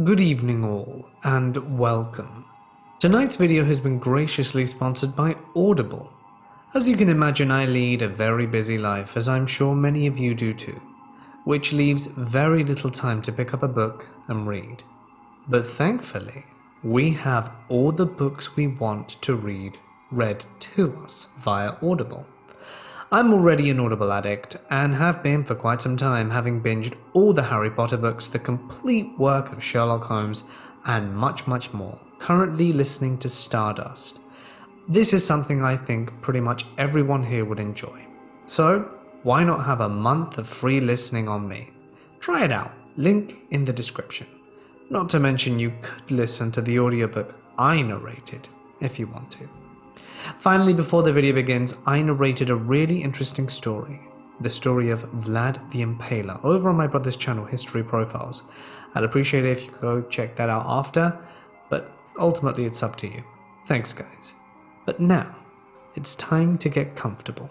Good evening all, and welcome. Tonight's video has been graciously sponsored by Audible. As you can imagine, I lead a very busy life, as I'm sure many of you do too, which leaves very little time to pick up a book and read. But thankfully, we have all the books we want to read read to us via Audible. I'm already an Audible addict and have been for quite some time, having binged all the Harry Potter books, the complete work of Sherlock Holmes, and much more. Currently listening to Stardust. This is something I think pretty much everyone here would enjoy. So, why not have a month of free listening on me? Try it out, link in the description. Not to mention you could listen to the audiobook I narrated, if you want to. Finally, before the video begins, I narrated a really interesting story. The story of Vlad the Impaler over on my brother's channel, History Profiles. I'd appreciate it if you could go check that out after, but ultimately it's up to you. Thanks guys. But now, it's time to get comfortable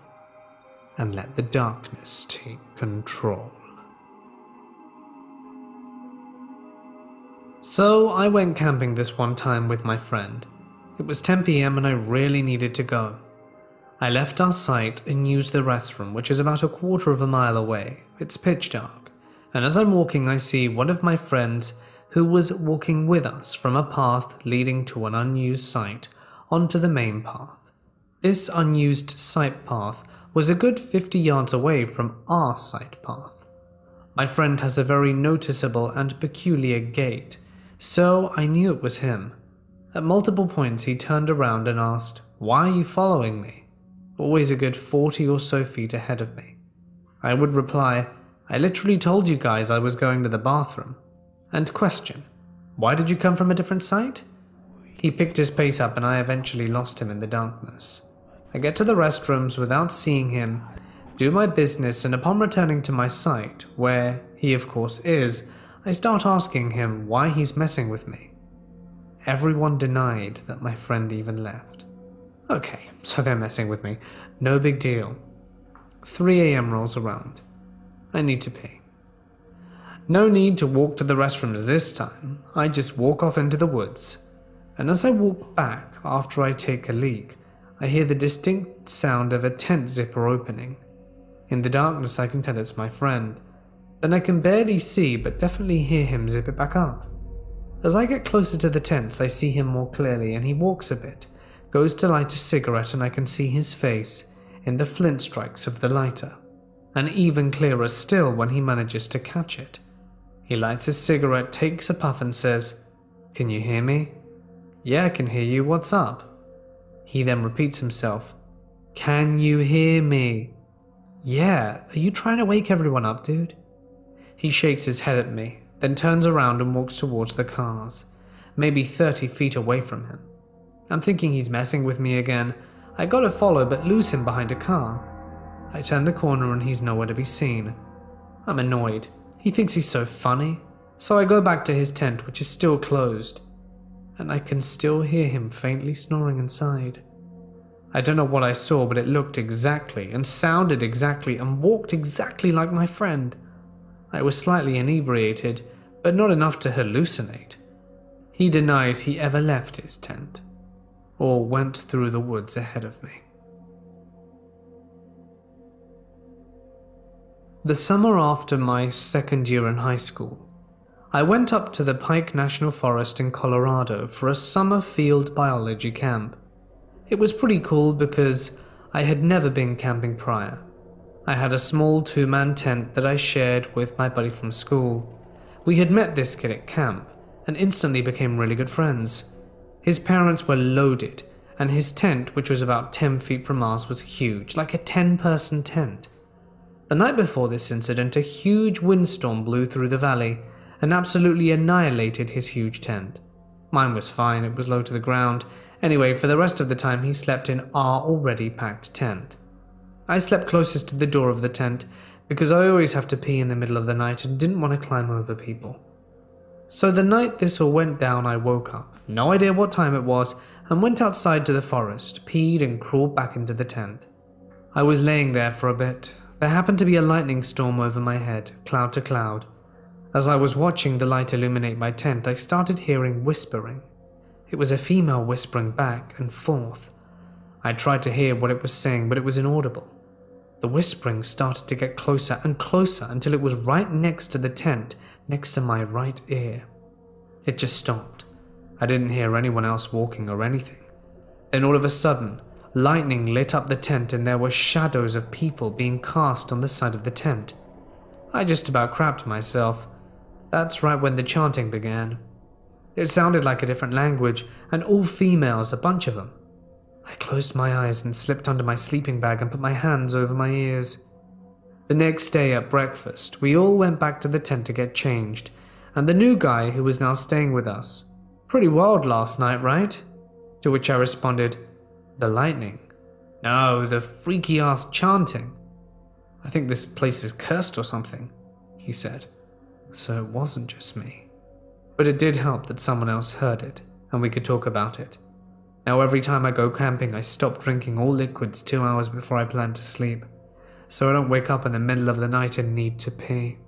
and let the darkness take control. So I went camping this one time with my friend. It was 10 PM and I really needed to go. I left our site and used the restroom, which is about a quarter of a mile away. It's pitch dark, and as I'm walking I see one of my friends who was walking with us from a path leading to an unused site onto the main path. This unused site path was a good 50 yards away from our site path. My friend has a very noticeable and peculiar gait, so I knew it was him. At multiple points he turned around and asked, "Why are you following me?" Always a good 40 or so feet ahead of me. I would reply, "I literally told you guys I was going to the bathroom." And question, "Why did you come from a different site?" He picked his pace up and I eventually lost him in the darkness. I get to the restrooms without seeing him, do my business, and upon returning to my site, where he of course is, I start asking him why he's messing with me. Everyone denied that my friend even left. Okay, so they're messing with me. No big deal. 3 AM rolls around. I need to pee. No need to walk to the restrooms this time. I just walk off into the woods. And as I walk back after I take a leak, I hear the distinct sound of a tent zipper opening. In the darkness I can tell it's my friend. Then I can barely see but definitely hear him zip it back up. As I get closer to the tents I see him more clearly and he walks a bit, goes to light a cigarette and I can see his face in the flint strikes of the lighter. And even clearer still when he manages to catch it. He lights his cigarette, takes a puff and says, "Can you hear me?" "Yeah, I can hear you, what's up?" He then repeats himself, "Can you hear me?" "Yeah, are you trying to wake everyone up, dude?" He shakes his head at me, then turns around and walks towards the cars, maybe 30 feet away from him. I'm thinking he's messing with me again. I gotta follow but lose him behind a car. I turn the corner and he's nowhere to be seen. I'm annoyed. He thinks he's so funny. So I go back to his tent, which is still closed, and I can still hear him faintly snoring inside. I don't know what I saw, but it looked exactly and sounded exactly and walked exactly like my friend. I was slightly inebriated, but not enough to hallucinate. He denies he ever left his tent, or went through the woods ahead of me. The summer after my second year in high school, I went up to the Pike National Forest in Colorado for a summer field biology camp. It was pretty cool because I had never been camping prior. I had a small 2-man tent that I shared with my buddy from school. We had met this kid at camp and instantly became really good friends. His parents were loaded and his tent, which was about 10 feet from ours, was huge, like a 10-person tent. The night before this incident, a huge windstorm blew through the valley and absolutely annihilated his huge tent. Mine was fine, it was low to the ground. Anyway, for the rest of the time he slept in our already packed tent. I slept closest to the door of the tent because I always have to pee in the middle of the night and didn't want to climb over people. So the night this all went down I woke up, no idea what time it was, and went outside to the forest, peed and crawled back into the tent. I was laying there for a bit. There happened to be a lightning storm over my head, cloud to cloud. As I was watching the light illuminate my tent, I started hearing whispering. It was a female whispering back and forth. I tried to hear what it was saying, but it was inaudible. The whispering started to get closer and closer until it was right next to the tent, next to my right ear. It just stopped. I didn't hear anyone else walking or anything. Then all of a sudden, lightning lit up the tent and there were shadows of people being cast on the side of the tent. I just about crapped myself. That's right when the chanting began. It sounded like a different language, and all females, a bunch of them. I closed my eyes and slipped under my sleeping bag and put my hands over my ears. The next day at breakfast, we all went back to the tent to get changed, and the new guy who was now staying with us, "Pretty wild last night, right?" To which I responded, "The lightning." "No, the freaky-ass chanting." "I think this place is cursed or something," he said. So it wasn't just me. But it did help that someone else heard it, and we could talk about it. Now every time I go camping, I stop drinking all liquids 2 hours before I plan to sleep, so I don't wake up in the middle of the night and need to pee.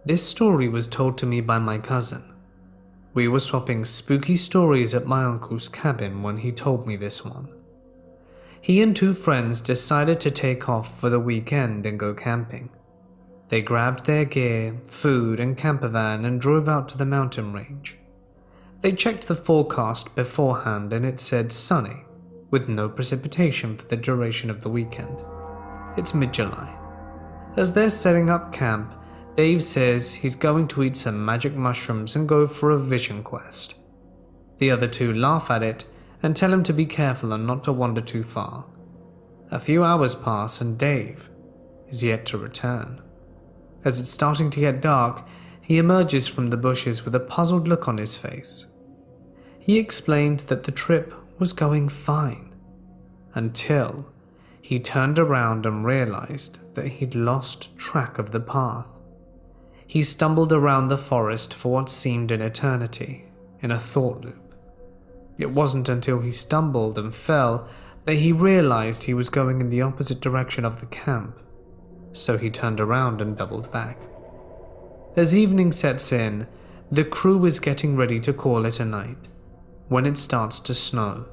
This story was told to me by my cousin. We were swapping spooky stories at my uncle's cabin when he told me this one. He and 2 friends decided to take off for the weekend and go camping. They grabbed their gear, food and camper van and drove out to the mountain range. They checked the forecast beforehand and it said sunny, with no precipitation for the duration of the weekend. It's mid-July. As they're setting up camp, Dave says he's going to eat some magic mushrooms and go for a vision quest. The other 2 laugh at it and tell him to be careful and not to wander too far. A few hours pass and Dave is yet to return. As it's starting to get dark, he emerges from the bushes with a puzzled look on his face. He explained that the trip was going fine, until he turned around and realized that he'd lost track of the path. He stumbled around the forest for what seemed an eternity, in a thought loop. It wasn't until he stumbled and fell that he realized he was going in the opposite direction of the camp, so he turned around and doubled back. As evening sets in, the crew is getting ready to call it a night, when it starts to snow.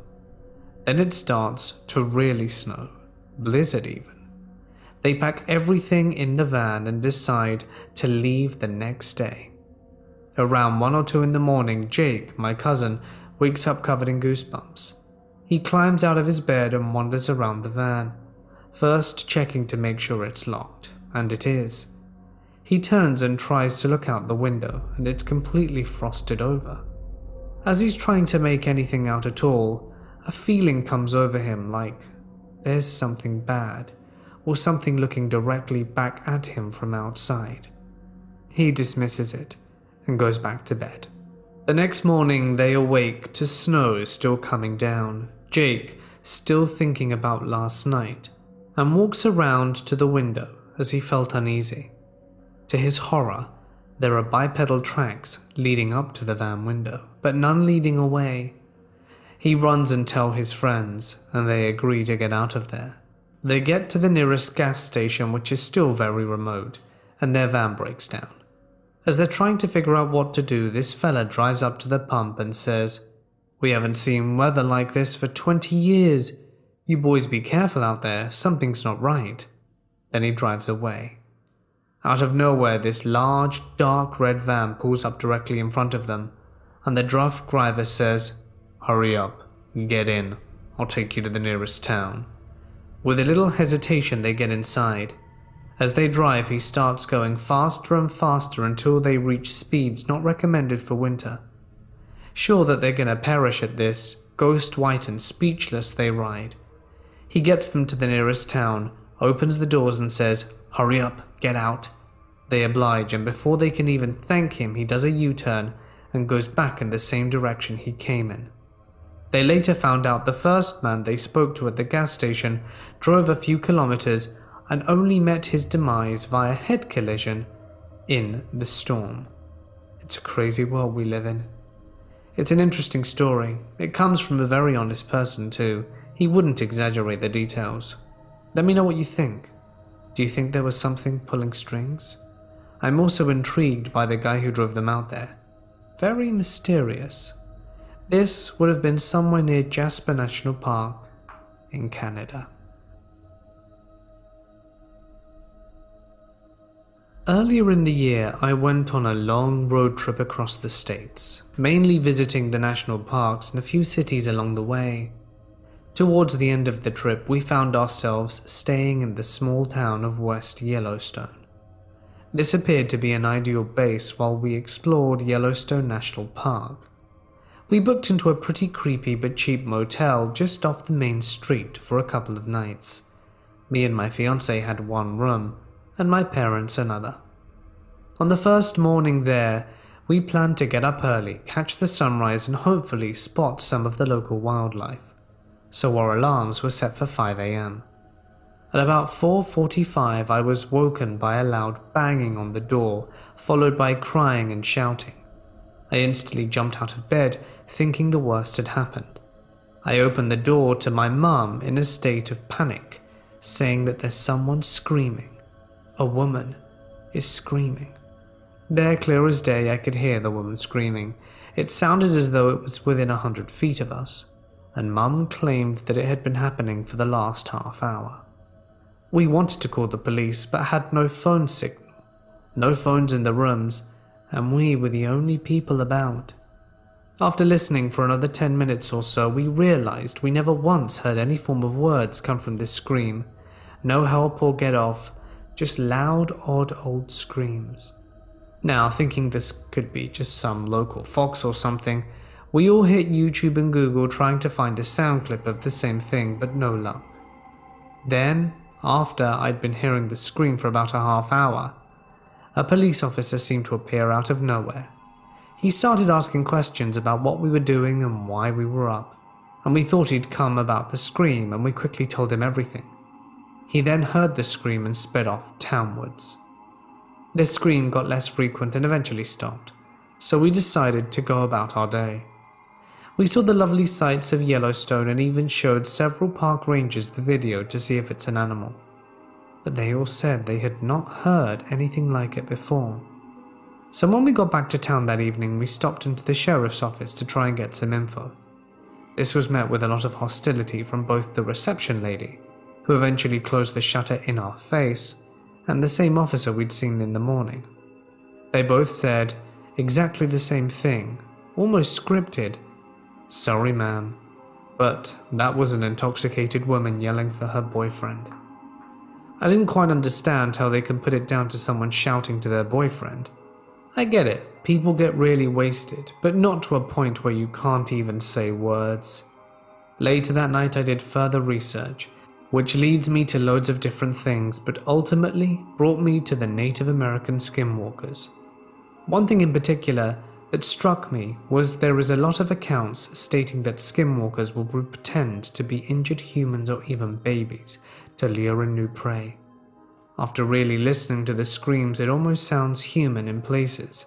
Then it starts to really snow, blizzard even. They pack everything in the van and decide to leave the next day. Around 1 or 2 in the morning, Jake, my cousin, wakes up covered in goosebumps. He climbs out of his bed and wanders around the van, first checking to make sure it's locked, and it is. He turns and tries to look out the window, and it's completely frosted over. As he's trying to make anything out at all, a feeling comes over him like there's something bad, or something looking directly back at him from outside. He dismisses it and goes back to bed. The next morning they awake to snow still coming down, Jake still thinking about last night, and walks around to the window as he felt uneasy. To his horror, there are bipedal tracks leading up to the van window, but none leading away. He runs and tells his friends, and they agree to get out of there. They get to the nearest gas station, which is still very remote, and their van breaks down. As they're trying to figure out what to do, this fella drives up to the pump and says, "We haven't seen weather like this for 20 years. You boys be careful out there, something's not right." Then he drives away. Out of nowhere, this large, dark red van pulls up directly in front of them, and the drunk driver says, "Hurry up, get in, I'll take you to the nearest town." With a little hesitation they get inside. As they drive, he starts going faster and faster until they reach speeds not recommended for winter. Sure that they're gonna perish at this, ghost white and speechless they ride. He gets them to the nearest town, opens the doors and says, "Hurry up, get out." They oblige, and before they can even thank him, he does a U-turn and goes back in the same direction he came in. They later found out the first man they spoke to at the gas station drove a few kilometers and only met his demise via head collision in the storm. It's a crazy world we live in. It's an interesting story. It comes from a very honest person too. He wouldn't exaggerate the details. Let me know what you think. Do you think there was something pulling strings? I'm also intrigued by the guy who drove them out there. Very mysterious. This would have been somewhere near Jasper National Park in Canada. Earlier in the year, I went on a long road trip across the states, mainly visiting the national parks and a few cities along the way. Towards the end of the trip, we found ourselves staying in the small town of West Yellowstone. This appeared to be an ideal base while we explored Yellowstone National Park. We booked into a pretty creepy but cheap motel just off the main street for a couple of nights. Me and my fiancé had one room, and my parents another. On the first morning there, we planned to get up early, catch the sunrise and hopefully spot some of the local wildlife. So our alarms were set for 5 a.m. At about 4:45 I was woken by a loud banging on the door, followed by crying and shouting. I instantly jumped out of bed, thinking the worst had happened. I opened the door to my mum in a state of panic, saying that there's someone screaming. A woman is screaming. There, clear as day, I could hear the woman screaming. It sounded as though it was within 100 feet of us, and Mum claimed that it had been happening for the last half hour. We wanted to call the police, but had no phone signal, no phones in the rooms, and we were the only people about. After listening for another 10 minutes or so, we realized we never once heard any form of words come from this scream. No help or get off, just loud, odd old screams. Now, thinking this could be just some local fox or something, we all hit YouTube and Google trying to find a sound clip of the same thing, but no luck. Then, after I'd been hearing the scream for about a half hour, a police officer seemed to appear out of nowhere. He started asking questions about what we were doing and why we were up, and we thought he'd come about the scream, and we quickly told him everything. He then heard the scream and sped off townwards. This scream got less frequent and eventually stopped, so we decided to go about our day. We saw the lovely sights of Yellowstone and even showed several park rangers the video to see if it's an animal, but they all said they had not heard anything like it before. So when we got back to town that evening, we stopped into the sheriff's office to try and get some info. This was met with a lot of hostility from both the reception lady, who eventually closed the shutter in our face, and the same officer we'd seen in the morning. They both said exactly the same thing, almost scripted. "Sorry, ma'am, but that was an intoxicated woman yelling for her boyfriend." I didn't quite understand how they could put it down to someone shouting to their boyfriend. I get it, people get really wasted, but not to a point where you can't even say words. Later that night I did further research, which leads me to loads of different things, but ultimately brought me to the Native American skinwalkers. One thing in particular that struck me was there is a lot of accounts stating that skinwalkers will pretend to be injured humans or even babies to lure in new prey. After really listening to the screams, it almost sounds human in places,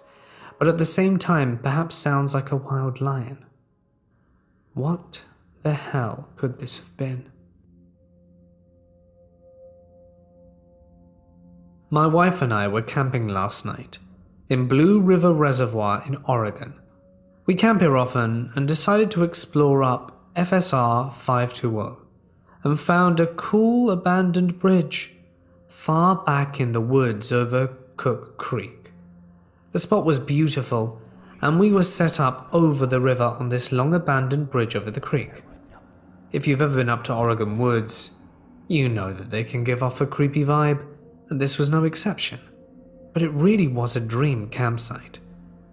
but at the same time perhaps sounds like a wild lion. What the hell could this have been? My wife and I were camping last night in Blue River Reservoir in Oregon. We camp here often and decided to explore up FSR 520 and found a cool abandoned bridge far back in the woods over Cook Creek. The spot was beautiful, and we were set up over the river on this long abandoned bridge over the creek. If you've ever been up to Oregon woods, you know that they can give off a creepy vibe, and this was no exception. But it really was a dream campsite.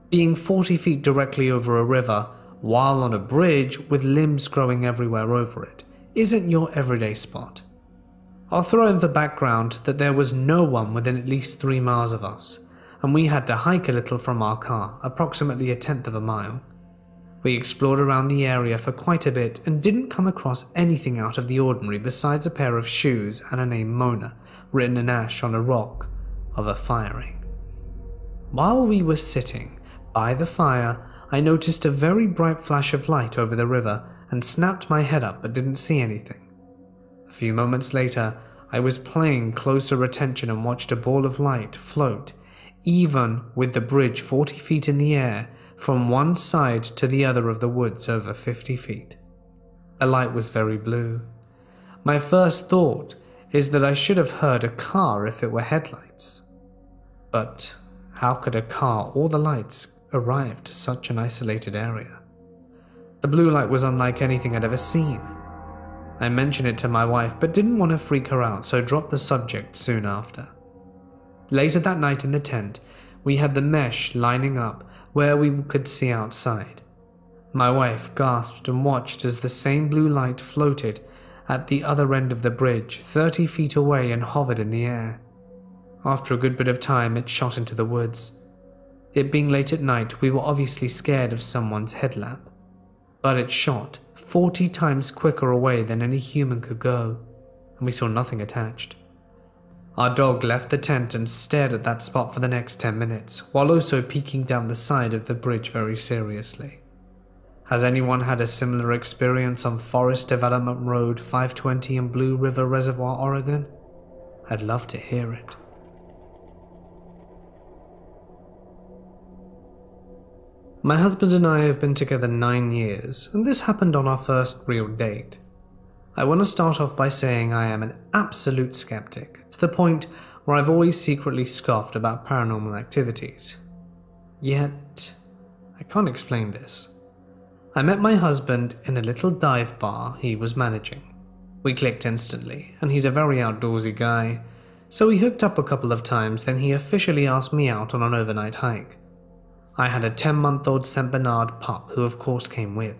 Being 40 feet directly over a river, while on a bridge with limbs growing everywhere over it, isn't your everyday spot. I'll throw in the background that there was no one within at least 3 miles of us, and we had to hike a little from our car, approximately 1/10 of a mile. We explored around the area for quite a bit and didn't come across anything out of the ordinary besides a pair of shoes and a name Mona, written in ash on a rock of a firing. While we were sitting by the fire, I noticed a very bright flash of light over the river and snapped my head up but didn't see anything. A few moments later, I was paying closer attention and watched a ball of light float, even with the bridge 40 feet in the air, from one side to the other of the woods over 50 feet. The light was very blue. My first thought is that I should have heard a car if it were headlights. But how could a car or the lights arrive to such an isolated area? The blue light was unlike anything I'd ever seen. I mentioned it to my wife, but didn't want to freak her out, so dropped the subject soon after. Later that night in the tent, we had the mesh lining up where we could see outside. My wife gasped and watched as the same blue light floated at the other end of the bridge, 30 feet away, and hovered in the air. After a good bit of time, it shot into the woods. It being late at night, we were obviously scared of someone's headlamp, but it shot 40 times quicker away than any human could go, and we saw nothing attached. Our dog left the tent and stared at that spot for the next 10 minutes, while also peeking down the side of the bridge very seriously. Has anyone had a similar experience on Forest Development Road 520 in Blue River Reservoir, Oregon? I'd love to hear it. My husband and I have been together 9 years, and this happened on our first real date. I want to start off by saying I am an absolute skeptic, to the point where I've always secretly scoffed about paranormal activities. Yet, I can't explain this. I met my husband in a little dive bar he was managing. We clicked instantly, and he's a very outdoorsy guy, so we hooked up a couple of times, then he officially asked me out on an overnight hike. I had a 10-month-old St. Bernard pup who of course came with.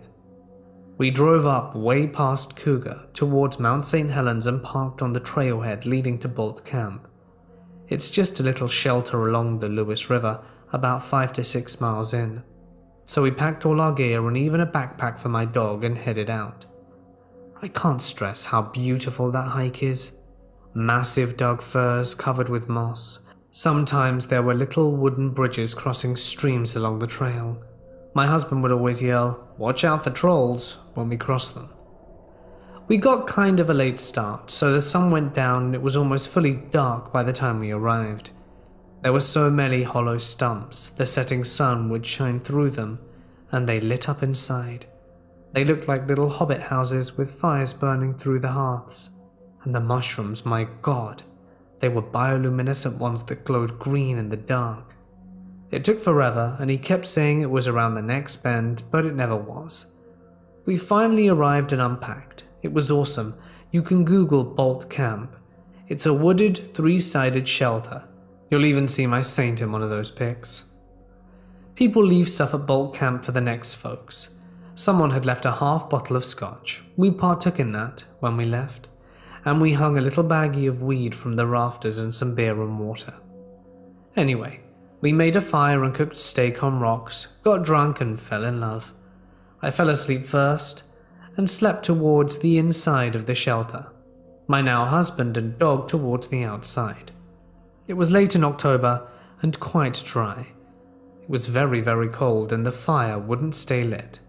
We drove up way past Cougar towards Mount St. Helens and parked on the trailhead leading to Bolt Camp. It's just a little shelter along the Lewis River, about 5 to 6 miles in. So we packed all our gear and even a backpack for my dog and headed out. I can't stress how beautiful that hike is. Massive Doug firs covered with moss. Sometimes there were little wooden bridges crossing streams along the trail. My husband would always yell, "Watch out for trolls," when we crossed them. We got kind of a late start, so the sun went down and it was almost fully dark by the time we arrived. There were so many hollow stumps, the setting sun would shine through them, and they lit up inside. They looked like little hobbit houses with fires burning through the hearths. And the mushrooms, my God! They were bioluminescent ones that glowed green in the dark. It took forever, and he kept saying it was around the next bend, but it never was. We finally arrived and unpacked. It was awesome. You can Google Bolt Camp. It's a wooded, 3-sided shelter. You'll even see my saint in one of those pics. People leave stuff at Bolt Camp for the next folks. Someone had left a half bottle of scotch. We partook in that when we left, and we hung a little baggie of weed from the rafters and some beer and water. Anyway, we made a fire and cooked steak on rocks, got drunk and fell in love. I fell asleep first, and slept towards the inside of the shelter, my now husband and dog towards the outside. It was late in October and quite dry. It was very, very cold and the fire wouldn't stay lit.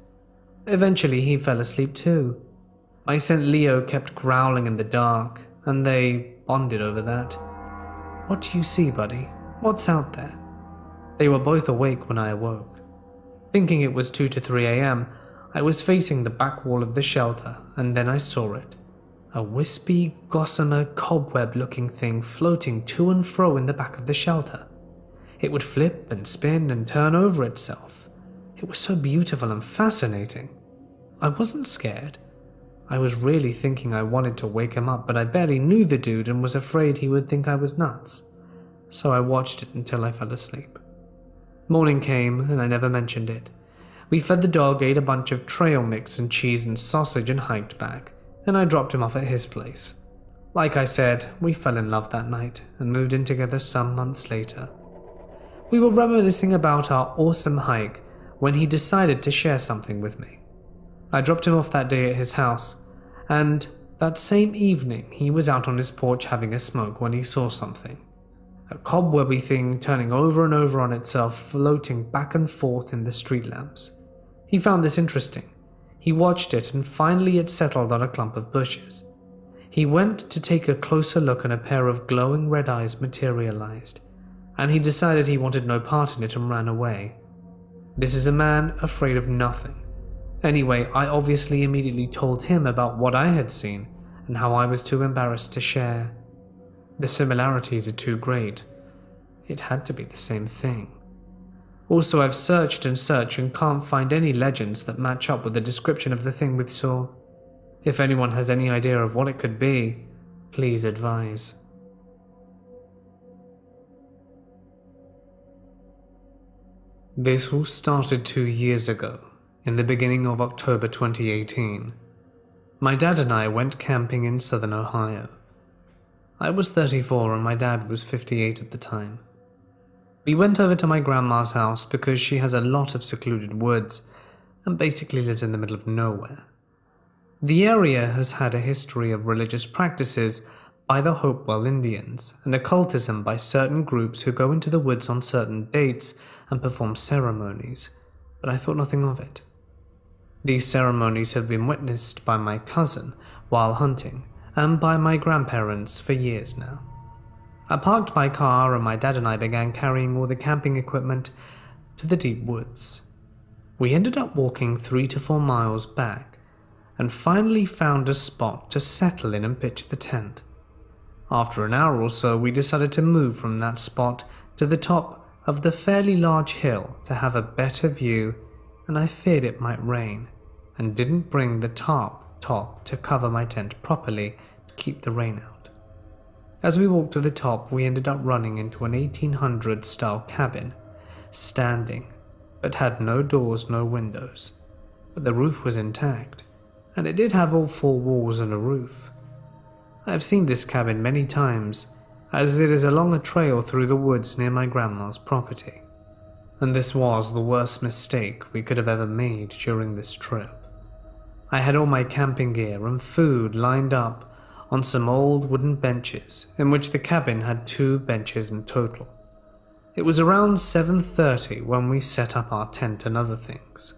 Eventually he fell asleep too. My St. Leo kept growling in the dark, and they bonded over that. "What do you see, buddy? What's out there?" They were both awake when I awoke. Thinking it was 2 to 3 a.m., I was facing the back wall of the shelter, and then I saw it. A wispy, gossamer, cobweb-looking thing floating to and fro in the back of the shelter. It would flip and spin and turn over itself. It was so beautiful and fascinating. I wasn't scared. I was really thinking I wanted to wake him up, but I barely knew the dude and was afraid he would think I was nuts. So I watched it until I fell asleep. Morning came, and I never mentioned it. We fed the dog, ate a bunch of trail mix and cheese and sausage, and hiked back, and I dropped him off at his place. Like I said, we fell in love that night, and moved in together some months later. We were reminiscing about our awesome hike when he decided to share something with me. I dropped him off that day at his house, and that same evening he was out on his porch having a smoke when he saw something. A cobwebby thing turning over and over on itself, floating back and forth in the street lamps. He found this interesting. He watched it, and finally it settled on a clump of bushes. He went to take a closer look and a pair of glowing red eyes materialized, and he decided he wanted no part in it and ran away. This is a man afraid of nothing. Anyway, I obviously immediately told him about what I had seen and how I was too embarrassed to share. The similarities are too great. It had to be the same thing. Also, I've searched and searched and can't find any legends that match up with the description of the thing we saw. If anyone has any idea of what it could be, please advise. This all started 2 years ago, in the beginning of October 2018. My dad and I went camping in southern Ohio. I was 34 and my dad was 58 at the time. We went over to my grandma's house because she has a lot of secluded woods and basically lives in the middle of nowhere. The area has had a history of religious practices by the Hopewell Indians and occultism by certain groups who go into the woods on certain dates and perform ceremonies, but I thought nothing of it. These ceremonies have been witnessed by my cousin while hunting and by my grandparents for years now. I parked my car and my dad and I began carrying all the camping equipment to the deep woods. We ended up walking 3 to 4 miles back and finally found a spot to settle in and pitch the tent. After an hour or so, we decided to move from that spot to the top of the fairly large hill to have a better view, and I feared it might rain and didn't bring the top to cover my tent properly to keep the rain out. As we walked to the top, we ended up running into an 1800s style cabin, standing, but had no doors, no windows. But the roof was intact, and it did have all 4 walls and a roof. I have seen this cabin many times, as it is along a trail through the woods near my grandma's property, and this was the worst mistake we could have ever made during this trip. I had all my camping gear and food lined up on some old wooden benches, in which the cabin had 2 benches in total. It was around 7:30 when we set up our tent and other things.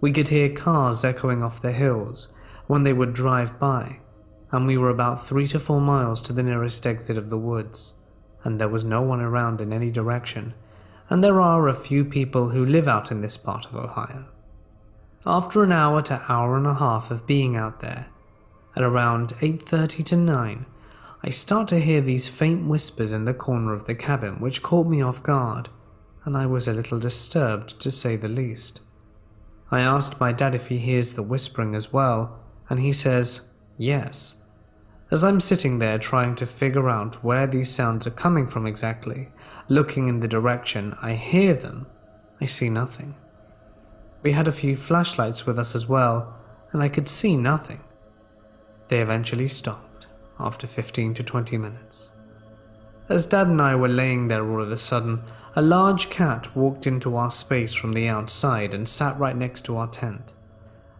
We could hear cars echoing off the hills when they would drive by, and we were about 3 to 4 miles to the nearest exit of the woods, and there was no one around in any direction, and there are a few people who live out in this part of Ohio. After an hour to hour and a half of being out there, at around 8:30 to 9, I start to hear these faint whispers in the corner of the cabin which caught me off guard, and I was a little disturbed to say the least. I asked my dad if he hears the whispering as well, and he says, yes. As I'm sitting there trying to figure out where these sounds are coming from exactly, looking in the direction I hear them, I see nothing. We had a few flashlights with us as well, and I could see nothing. They eventually stopped after 15 to 20 minutes. As Dad and I were laying there, all of a sudden, a large cat walked into our space from the outside and sat right next to our tent.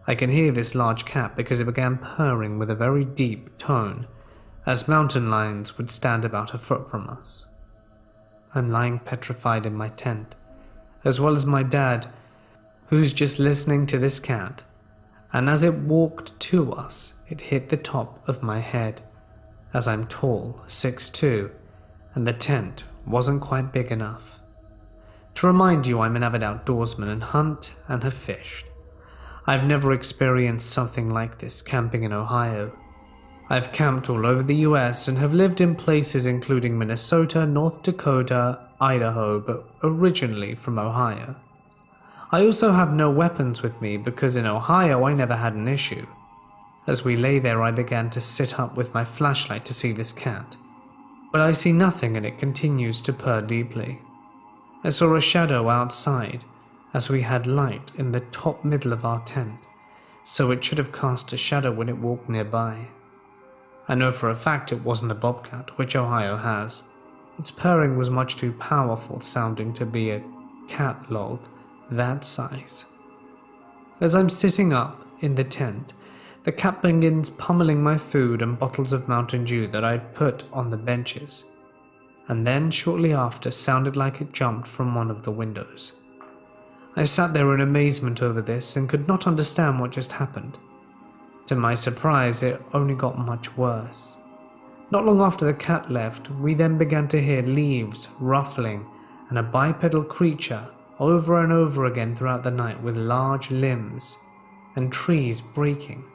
I can hear this large cat because it began purring with a very deep tone, as mountain lions would stand about a foot from us. I'm lying petrified in my tent, as well as my dad, who's just listening to this cat, and as it walked to us, it hit the top of my head, as I'm tall, 6'2", and the tent wasn't quite big enough. To remind you, I'm an avid outdoorsman and hunt and have fished. I've never experienced something like this camping in Ohio. I've camped all over the US and have lived in places including Minnesota, North Dakota, Idaho, but originally from Ohio. I also have no weapons with me because in Ohio I never had an issue. As we lay there, I began to sit up with my flashlight to see this cat, but I see nothing and it continues to purr deeply. I saw a shadow outside as we had light in the top middle of our tent, so it should have cast a shadow when it walked nearby. I know for a fact it wasn't a bobcat, which Ohio has. Its purring was much too powerful sounding to be a cat log that size. As I'm sitting up in the tent, the cat begins pummeling my food and bottles of Mountain Dew that I'd put on the benches, and then shortly after sounded like it jumped from one of the windows. I sat there in amazement over this and could not understand what just happened. To my surprise, it only got much worse. Not long after the cat left, we then began to hear leaves ruffling and a bipedal creature over and over again throughout the night with large limbs, and trees breaking,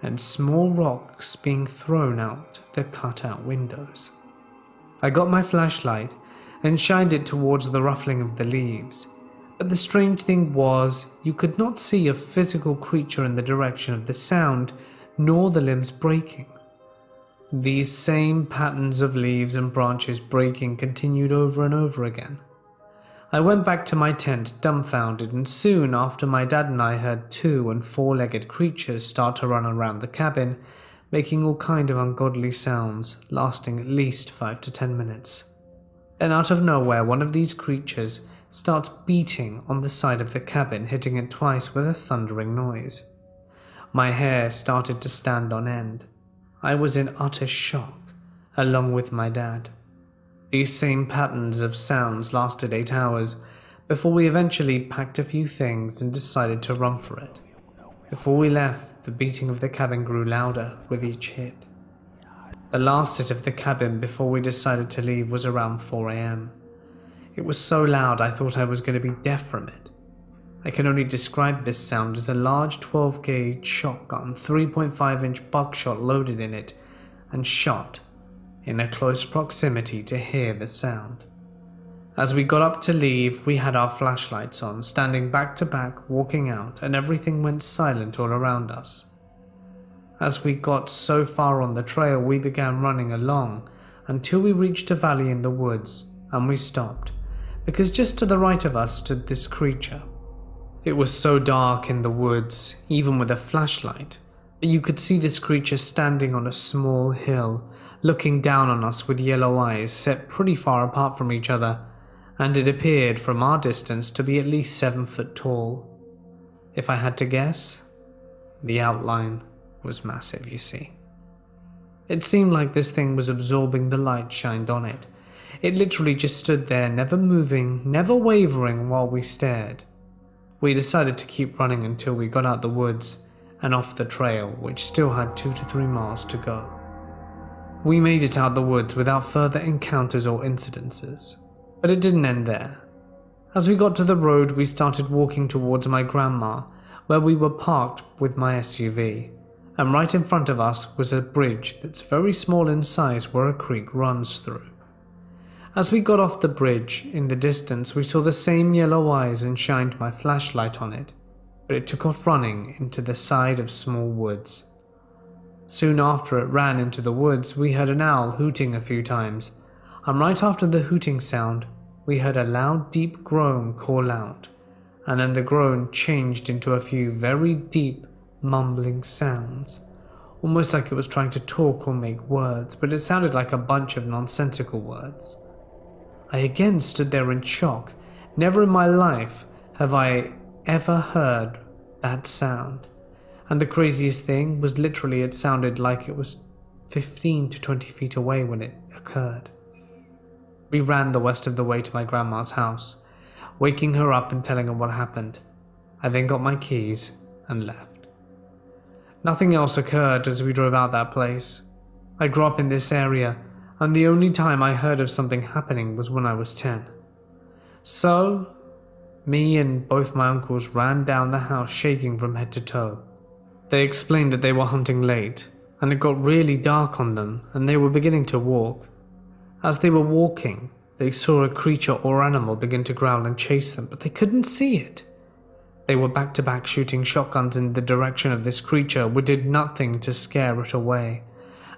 and small rocks being thrown out the cut-out windows. I got my flashlight and shined it towards the ruffling of the leaves, but the strange thing was you could not see a physical creature in the direction of the sound, nor the limbs breaking. These same patterns of leaves and branches breaking continued over and over again. I went back to my tent dumbfounded, and soon after my dad and I heard 2- and 4-legged creatures start to run around the cabin, making all kind of ungodly sounds, lasting at least 5 to 10 minutes. Then out of nowhere, one of these creatures starts beating on the side of the cabin, hitting it twice with a thundering noise. My hair started to stand on end. I was in utter shock, along with my dad. These same patterns of sounds lasted 8 hours, before we eventually packed a few things and decided to run for it. Before we left, the beating of the cabin grew louder with each hit. The last hit of the cabin before we decided to leave was around 4 AM. It was so loud I thought I was going to be deaf from it. I can only describe this sound as a large 12-gauge shotgun, 3.5-inch buckshot loaded in it, and shot in a close proximity to hear the sound. As we got up to leave, we had our flashlights on, standing back to back, walking out, and everything went silent all around us. As we got so far on the trail, we began running along until we reached a valley in the woods, and we stopped, because just to the right of us stood this creature. It was so dark in the woods, even with a flashlight, but you could see this creature standing on a small hill, looking down on us with yellow eyes set pretty far apart from each other, and it appeared from our distance to be at least 7 foot tall. If I had to guess, the outline was massive, you see. It seemed like this thing was absorbing the light shined on it. It literally just stood there, never moving, never wavering while we stared. We decided to keep running until we got out the woods and off the trail, which still had 2 to 3 miles to go. We made it out the woods without further encounters or incidences, but it didn't end there. As we got to the road, we started walking towards my grandma, where we were parked with my SUV, and right in front of us was a bridge that's very small in size where a creek runs through. As we got off the bridge, in the distance we saw the same yellow eyes and shined my flashlight on it, but it took off running into the side of small woods. Soon after it ran into the woods, we heard an owl hooting a few times, and right after the hooting sound, we heard a loud deep groan call out, and then the groan changed into a few very deep mumbling sounds, almost like it was trying to talk or make words, but it sounded like a bunch of nonsensical words. I again stood there in shock. Never in my life have I ever heard that sound. And the craziest thing was literally it sounded like it was 15 to 20 feet away when it occurred. We ran the rest of the way to my grandma's house, waking her up and telling her what happened. I then got my keys and left. Nothing else occurred as we drove out that place. I grew up in this area, and the only time I heard of something happening was when I was 10. So, me and both my uncles ran down the house shaking from head to toe. They explained that they were hunting late, and it got really dark on them, and they were beginning to walk. As they were walking, they saw a creature or animal begin to growl and chase them, but they couldn't see it. They were back to back shooting shotguns in the direction of this creature, which did nothing to scare it away,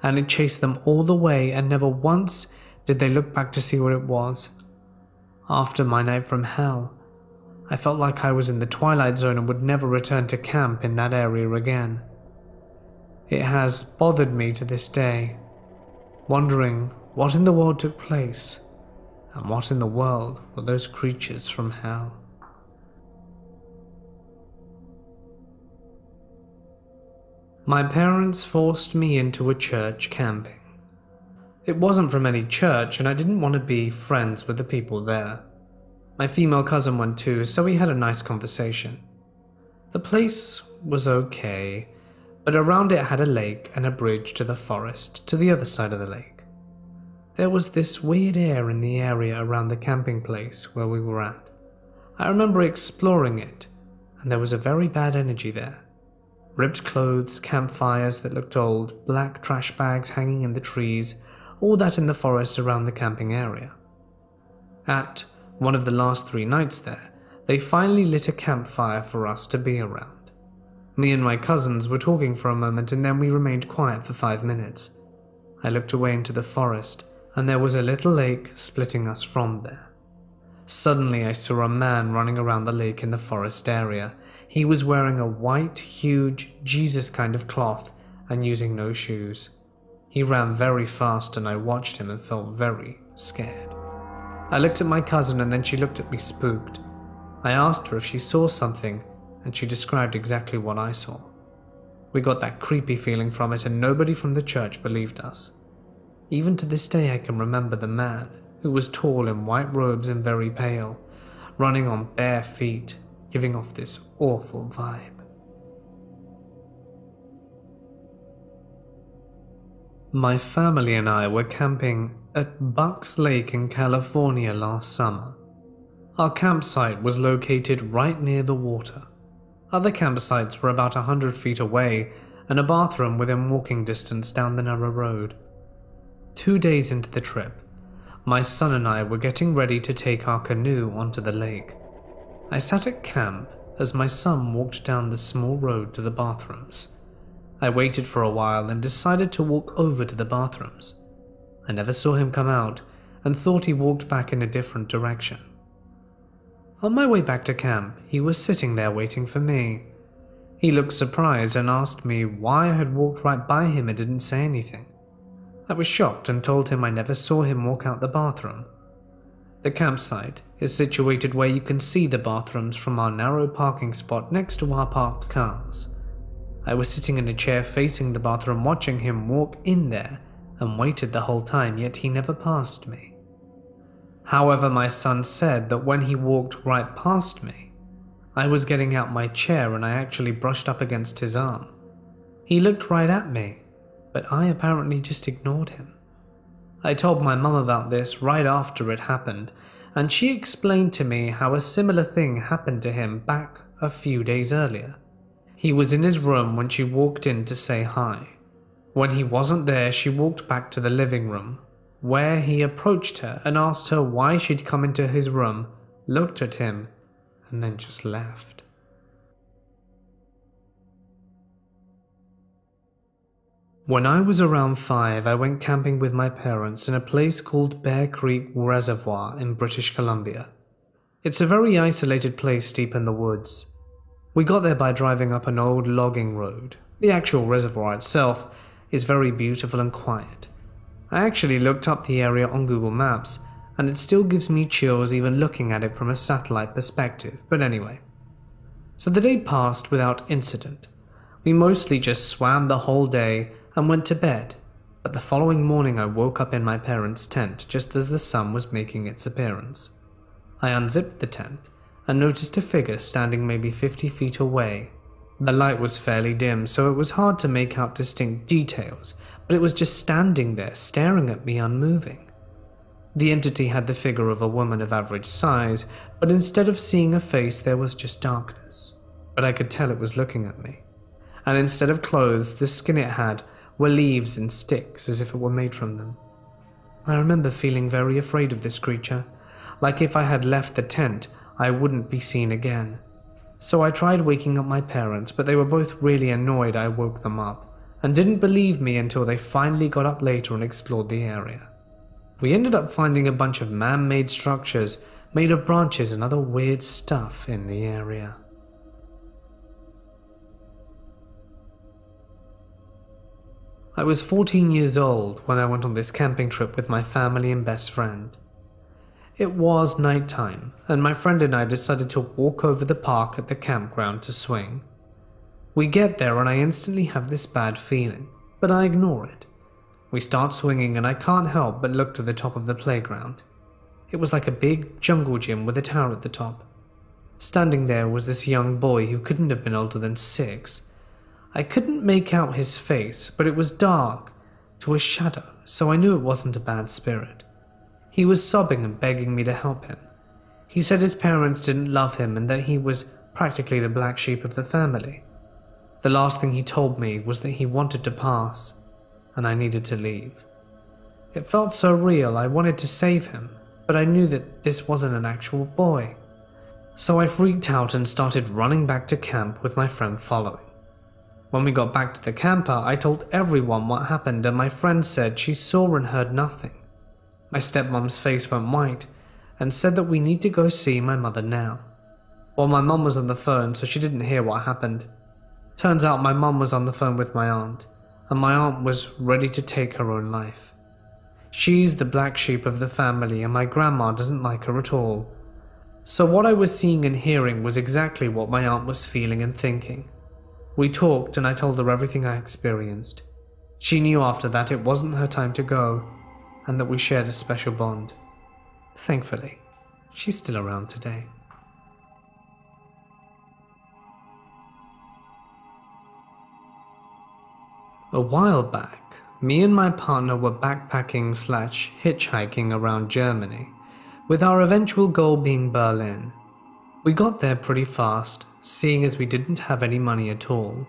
and it chased them all the way, and never once did they look back to see what it was. After my night from hell, I felt like I was in the Twilight Zone and would never return to camp in that area again. It has bothered me to this day, wondering what in the world took place, and what in the world were those creatures from hell. My parents forced me into a church camping. It wasn't from any church, and I didn't want to be friends with the people there. My female cousin went too, so we had a nice conversation. The place was okay, but around it had a lake and a bridge to the forest to the other side of the lake. There was this weird air in the area around the camping place where we were at. I remember exploring it, and there was a very bad energy there. Ripped clothes, campfires that looked old, black trash bags hanging in the trees, all that in the forest around the camping area. At one of the last 3 nights there, they finally lit a campfire for us to be around. Me and my cousins were talking for a moment, and then we remained quiet for 5 minutes. I looked away into the forest, and there was a little lake splitting us from there. Suddenly I saw a man running around the lake in the forest area. He was wearing a white, huge, Jesus kind of cloth and using no shoes. He ran very fast and I watched him and felt very scared. I looked at my cousin and then she looked at me spooked. I asked her if she saw something and she described exactly what I saw. We got that creepy feeling from it and nobody from the church believed us. Even to this day I can remember the man, who was tall in white robes and very pale, running on bare feet, giving off this awful vibe. My family and I were camping at Bucks Lake in California last summer. Our campsite was located right near the water. Other campsites were about 100 feet away and a bathroom within walking distance down the narrow road. 2 days into the trip, my son and I were getting ready to take our canoe onto the lake. I sat at camp as my son walked down the small road to the bathrooms. I waited for a while and decided to walk over to the bathrooms. I never saw him come out and thought he walked back in a different direction. On my way back to camp, he was sitting there waiting for me. He looked surprised and asked me why I had walked right by him and didn't say anything. I was shocked and told him I never saw him walk out the bathroom. The campsite is situated where you can see the bathrooms from our narrow parking spot next to our parked cars. I was sitting in a chair facing the bathroom watching him walk in there and waited the whole time, yet he never passed me. However, my son said that when he walked right past me, I was getting out my chair and I actually brushed up against his arm. He looked right at me, but I apparently just ignored him. I told my mum about this right after it happened, and she explained to me how a similar thing happened to him back a few days earlier. He was in his room when she walked in to say hi. When he wasn't there, she walked back to the living room, where he approached her and asked her why she'd come into his room, looked at him, and then just left. When I was around 5, I went camping with my parents in a place called Bear Creek Reservoir in British Columbia. It's a very isolated place deep in the woods. We got there by driving up an old logging road. The actual reservoir itself is very beautiful and quiet. I actually looked up the area on Google Maps, and it still gives me chills even looking at it from a satellite perspective, but anyway. So the day passed without incident. We mostly just swam the whole day and went to bed, but the following morning I woke up in my parents' tent just as the sun was making its appearance. I unzipped the tent and noticed a figure standing maybe 50 feet away. The light was fairly dim, so it was hard to make out distinct details, but it was just standing there staring at me unmoving. The entity had the figure of a woman of average size, but instead of seeing a face there was just darkness. But I could tell it was looking at me. And instead of clothes, the skin it had were leaves and sticks as if it were made from them. I remember feeling very afraid of this creature, like if I had left the tent I wouldn't be seen again. So I tried waking up my parents, but they were both really annoyed I woke them up, and didn't believe me until they finally got up later and explored the area. We ended up finding a bunch of man-made structures made of branches and other weird stuff in the area. I was 14 years old when I went on this camping trip with my family and best friend. It was night time, and my friend and I decided to walk over the park at the campground to swing. We get there and I instantly have this bad feeling, but I ignore it. We start swinging and I can't help but look to the top of the playground. It was like a big jungle gym with a tower at the top. Standing there was this young boy who couldn't have been older than 6. I couldn't make out his face, but it was dark to a shadow, so I knew it wasn't a bad spirit. He was sobbing and begging me to help him. He said his parents didn't love him and that he was practically the black sheep of the family. The last thing he told me was that he wanted to pass, and I needed to leave. It felt so real, I wanted to save him, but I knew that this wasn't an actual boy. So I freaked out and started running back to camp with my friend following. When we got back to the camper, I told everyone what happened, and my friend said she saw and heard nothing. My stepmom's face went white and said that we need to go see my mother now. Well, my mum was on the phone, so she didn't hear what happened. Turns out my mum was on the phone with my aunt, and my aunt was ready to take her own life. She's the black sheep of the family, and my grandma doesn't like her at all. So what I was seeing and hearing was exactly what my aunt was feeling and thinking. We talked and I told her everything I experienced. She knew after that it wasn't her time to go, and that we shared a special bond. Thankfully, she's still around today. A while back, me and my partner were backpacking/hitchhiking around Germany, with our eventual goal being Berlin. We got there pretty fast, seeing as we didn't have any money at all,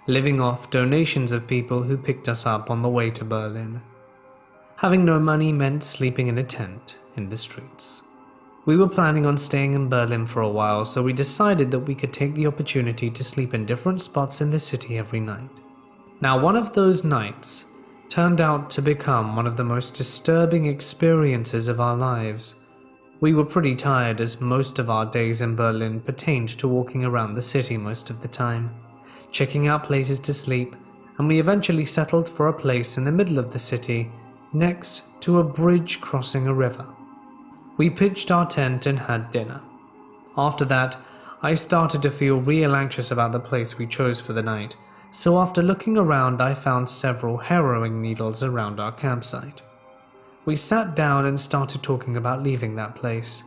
living off donations of people who picked us up on the way to Berlin. Having no money meant sleeping in a tent in the streets. We were planning on staying in Berlin for a while, so we decided that we could take the opportunity to sleep in different spots in the city every night. Now, one of those nights turned out to become one of the most disturbing experiences of our lives. We were pretty tired, as most of our days in Berlin pertained to walking around the city most of the time, checking out places to sleep, and we eventually settled for a place in the middle of the city, next to a bridge crossing a river. We pitched our tent and had dinner. After that, I started to feel real anxious about the place we chose for the night, so after looking around I found several harrowing needles around our campsite. We sat down and started talking about leaving that place.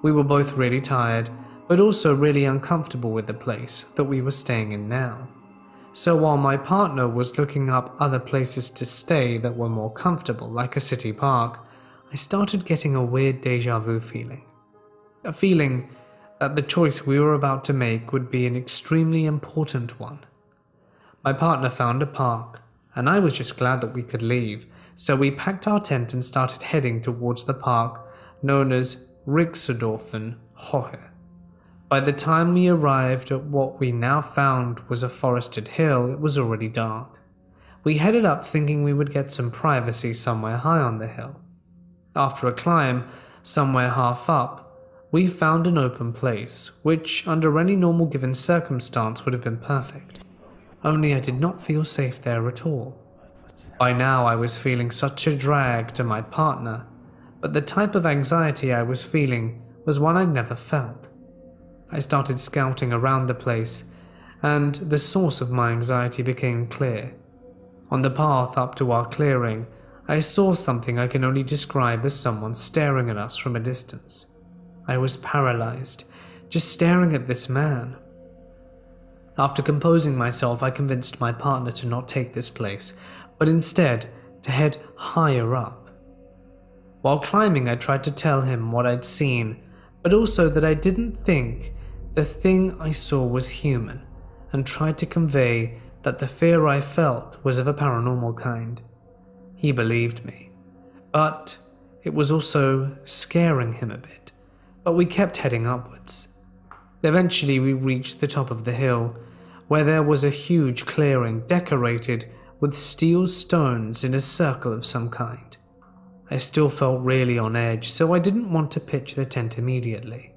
We were both really tired, but also really uncomfortable with the place that we were staying in now. So while my partner was looking up other places to stay that were more comfortable, like a city park, I started getting a weird déjà vu feeling. A feeling that the choice we were about to make would be an extremely important one. My partner found a park, and I was just glad that we could leave, so we packed our tent and started heading towards the park known as Rixendorfen Hohe. By the time we arrived at what we now found was a forested hill, it was already dark. We headed up thinking we would get some privacy somewhere high on the hill. After a climb, somewhere half up, we found an open place, which under any normal given circumstance would have been perfect. Only I did not feel safe there at all. By now I was feeling such a drag to my partner, but the type of anxiety I was feeling was one I'd never felt. I started scouting around the place, and the source of my anxiety became clear. On the path up to our clearing, I saw something I can only describe as someone staring at us from a distance. I was paralyzed, just staring at this man. After composing myself, I convinced my partner to not take this place, but instead to head higher up. While climbing, I tried to tell him what I'd seen, but also that I didn't think the thing I saw was human, and tried to convey that the fear I felt was of a paranormal kind. He believed me, but it was also scaring him a bit, but we kept heading upwards. Eventually we reached the top of the hill, where there was a huge clearing decorated with steel stones in a circle of some kind. I still felt really on edge, so I didn't want to pitch the tent immediately.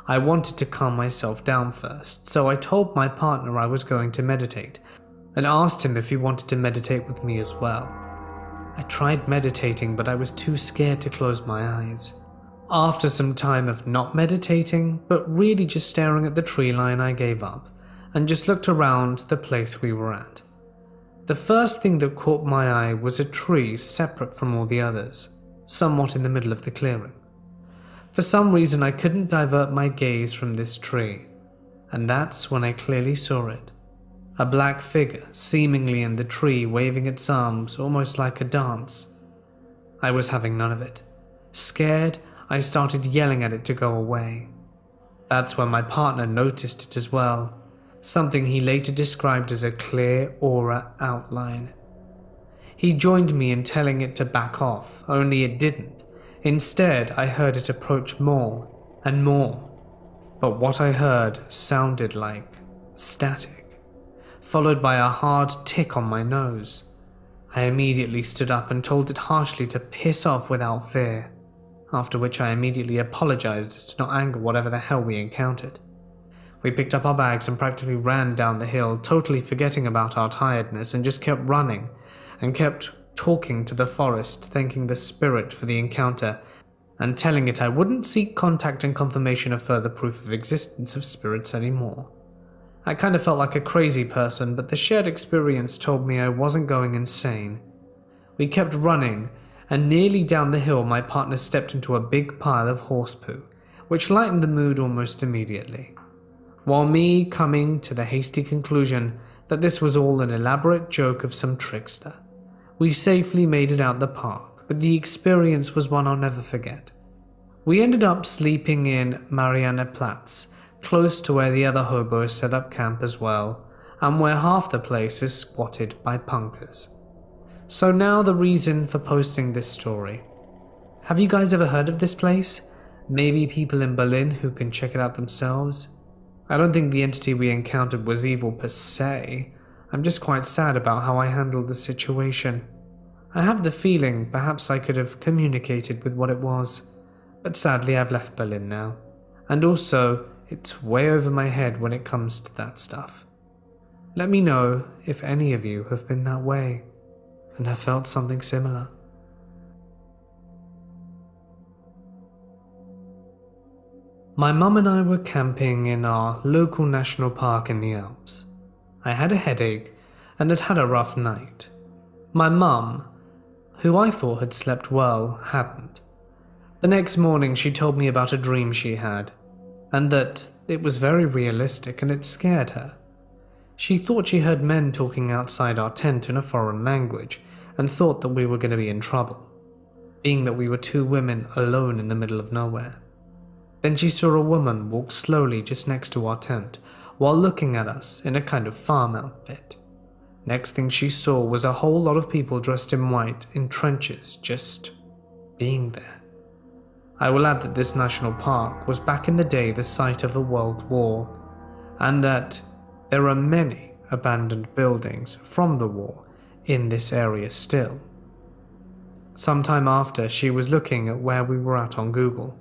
I wanted to calm myself down first, so I told my partner I was going to meditate, and asked him if he wanted to meditate with me as well. I tried meditating, but I was too scared to close my eyes. After some time of not meditating, but really just staring at the tree line, I gave up, and just looked around the place we were at. The first thing that caught my eye was a tree separate from all the others, somewhat in the middle of the clearing. For some reason I couldn't divert my gaze from this tree, and that's when I clearly saw it. a black figure seemingly in the tree waving its arms almost like a dance. I was having none of it. Scared, I started yelling at it to go away. That's when my partner noticed it as well, something he later described as a clear aura outline. He joined me in telling it to back off, only it didn't. Instead, I heard it approach more and more. But what I heard sounded like static, followed by a hard tick on my nose. I immediately stood up and told it harshly to piss off without fear, after which I immediately apologized as to not anger whatever the hell we encountered. We picked up our bags and practically ran down the hill, totally forgetting about our tiredness, and just kept running and kept talking to the forest, thanking the spirit for the encounter and telling it I wouldn't seek contact and confirmation of further proof of existence of spirits anymore. I kind of felt like a crazy person, but the shared experience told me I wasn't going insane. We kept running, and nearly down the hill my partner stepped into a big pile of horse poo, which lightened the mood almost immediately, while me coming to the hasty conclusion that this was all an elaborate joke of some trickster. We safely made it out the park, but the experience was one I'll never forget. We ended up sleeping in Marianneplatz, close to where the other hobos set up camp as well, and where half the place is squatted by punkers. So now the reason for posting this story. Have you guys ever heard of this place? Maybe people in Berlin who can check it out themselves? I don't think the entity we encountered was evil per se. I'm just quite sad about how I handled the situation. I have the feeling perhaps I could have communicated with what it was, but sadly I've left Berlin now. And also, it's way over my head when it comes to that stuff. Let me know if any of you have been that way and have felt something similar. My mum and I were camping in our local national park in the Alps. I had a headache and had had a rough night. My mum, who I thought had slept well, hadn't. The next morning she told me about a dream she had, and that it was very realistic and it scared her. She thought she heard men talking outside our tent in a foreign language and thought that we were going to be in trouble, being that we were two women alone in the middle of nowhere. Then she saw a woman walk slowly just next to our tent while looking at us in a kind of farm outfit. Next thing she saw was a whole lot of people dressed in white in trenches just being there. I will add that this national park was back in the day the site of a world war, and that there are many abandoned buildings from the war in this area still. Sometime after, she was looking at where we were at on Google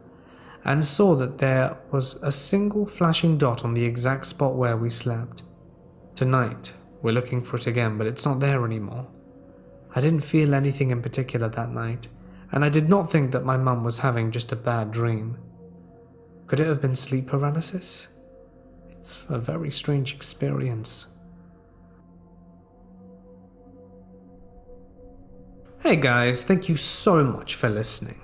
and saw that there was a single flashing dot on the exact spot where we slept. Tonight, we're looking for it again, but it's not there anymore. I didn't feel anything in particular that night, and I did not think that my mum was having just a bad dream. Could it have been sleep paralysis? It's a very strange experience. Hey guys, thank you so much for listening.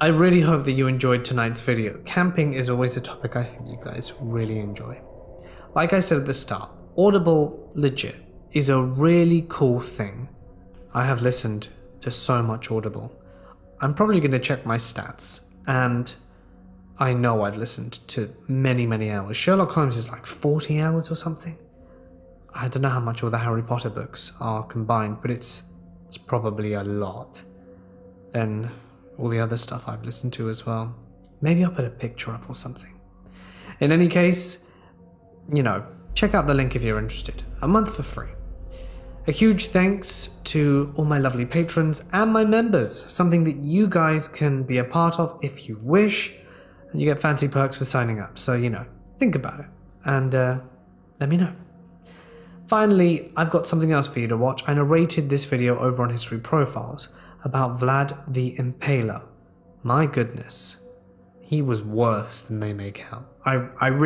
I really hope that you enjoyed tonight's video. Camping is always a topic I think you guys really enjoy. Like I said at the start, Audible legit is a really cool thing. I have listened to so much Audible. I'm probably going to check my stats, and I know I've listened to many hours. Sherlock Holmes is like 40 hours or something. I don't know how much all the Harry Potter books are combined, but it's probably a lot. Then all the other stuff I've listened to as well. Maybe I'll put a picture up or something. In any case, check out the link if you're interested. A month for free. A huge thanks to all my lovely patrons and my members, something that you guys can be a part of if you wish, and you get fancy perks for signing up. So, think about it and let me know. Finally, I've got something else for you to watch. I narrated this video over on History Profiles about Vlad the Impaler. My goodness, he was worse than they make out. I really